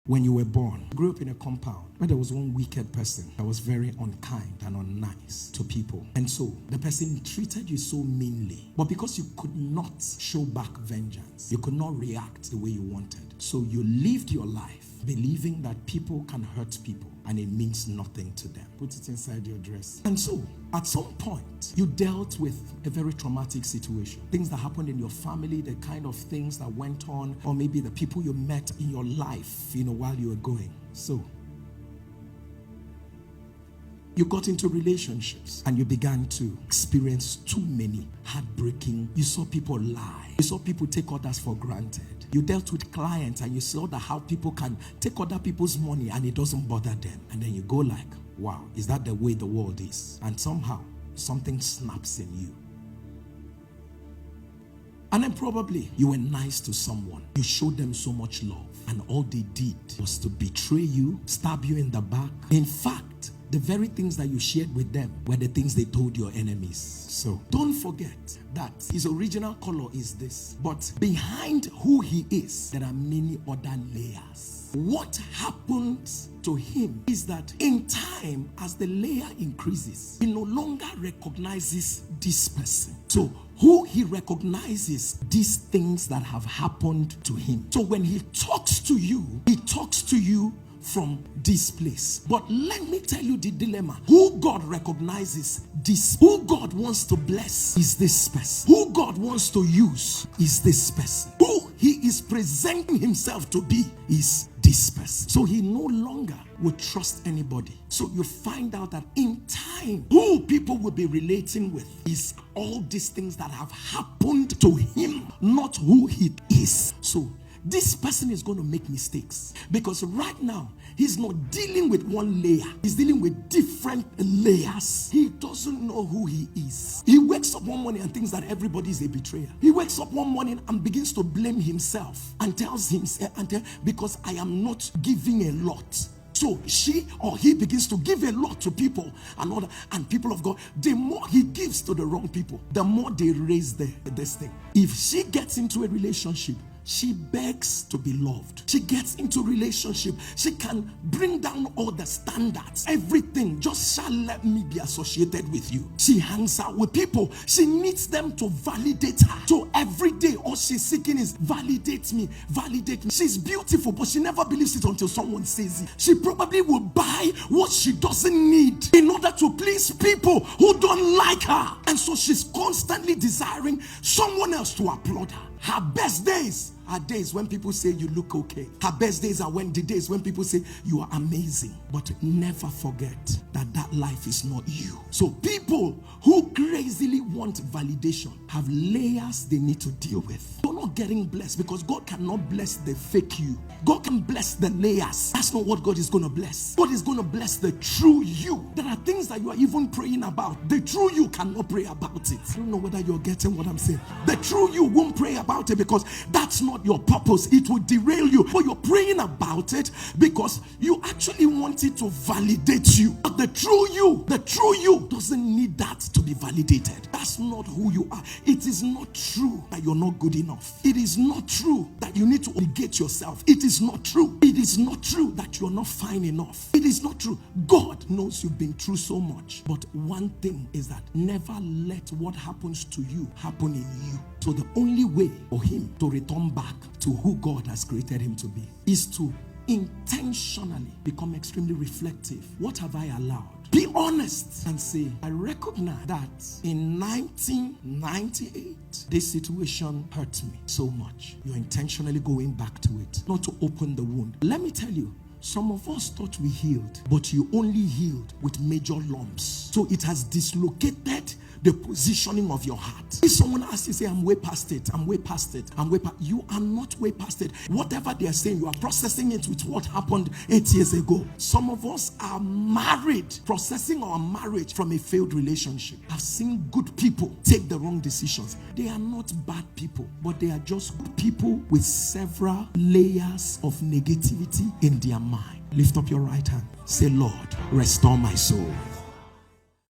When you were born, you grew up in a compound where there was one wicked person that was very unkind and unnice to people. And so the person treated you so meanly. But because you could not show back vengeance, you could not react the way you wanted. So you lived your life believing that people can hurt people and it means nothing to them. Put it inside your dress. And so, at some point, you dealt with a very traumatic situation. Things that happened in your family, the kind of things that went on, or maybe the people you met in your life, while you were going. So, you got into relationships and you began to experience too many heartbreaking. You saw people lie. You saw people take others for granted. You dealt with clients and you saw that how people can take other people's money and it doesn't bother them. And then you go like, wow, is that the way the world is? And somehow something snaps in you. And then probably you were nice to someone. You showed them so much love. And all they did was to betray you, stab you in the back. In fact, the very things that you shared with them were the things they told your enemies. So don't forget that his original color is this. But behind who he is, there are many other layers. What happens to him is that in time, as the layer increases, he no longer recognizes this person. So who he recognizes these things that have happened to him. So when he talks to you from this place. But let me tell you the dilemma. Who God recognizes this, who God wants to bless is this person. Who God wants to use is this person. Who he is presenting himself to be is this person. So he no longer will trust anybody. So you find out that in time, who people will be relating with is all these things that have happened to him, not who he is. So this person is going to make mistakes because right now he's not dealing with one layer, he's dealing with different layers. He doesn't know who he is. He wakes up one morning and thinks that everybody is a betrayer. He wakes up one morning and begins to blame himself and tells himself, because I am not giving a lot. So she or he begins to give a lot to people and people of God. The more he gives to the wrong people, the more they raise this thing. If she gets into a relationship, she begs to be loved. She gets into relationship. She can bring down all the standards. Everything. Just shall let me be associated with you. She hangs out with people. She needs them to validate her. So every day all she's seeking is validate me, validate me. She's beautiful, but she never believes it until someone says it. She probably will buy what she doesn't need in order to please people who don't like her. And so she's constantly desiring someone else to applaud her. Her best days are days when people say you look okay. Her best days are the days when people say you are amazing. But never forget that life is not you. So people who crazily want validation have layers they need to deal with. You're not getting blessed because God cannot bless the fake you. God can bless the layers. That's not what God is going to bless. God is going to bless the true you. There are things that you are even praying about. The true you cannot pray about it. I don't know whether you're getting what I'm saying. The true you won't pray about it because that's not your purpose. It will derail you. But you're praying about it because you actually want it to validate you. But the true you doesn't need that to be validated. That's not who you are. It is not true that you're not good enough. It is not true that you need to negate yourself. It is not true. It is not true that you're not fine enough. It is not true. God knows you've been through so much. But one thing is that never let what happens to you happen in you. So the only way for him to return back to who God has created him to be is to intentionally become extremely reflective. What have I allowed? Be honest and say, I recognize that in 1998, this situation hurt me so much. You're intentionally going back to it, not to open the wound. Let me tell you, some of us thought we healed, but you only healed with major lumps. So it has dislocated the positioning of your heart. If someone asks you, say, I'm way past it, I'm way past it, you are not way past it. Whatever they are saying, you are processing it with what happened 8 years ago. Some of us are married, processing our marriage from a failed relationship. I've seen good people take the wrong decisions. They are not bad people, but they are just good people with several layers of negativity in their mind. Lift up your right hand. Say, Lord, restore my soul.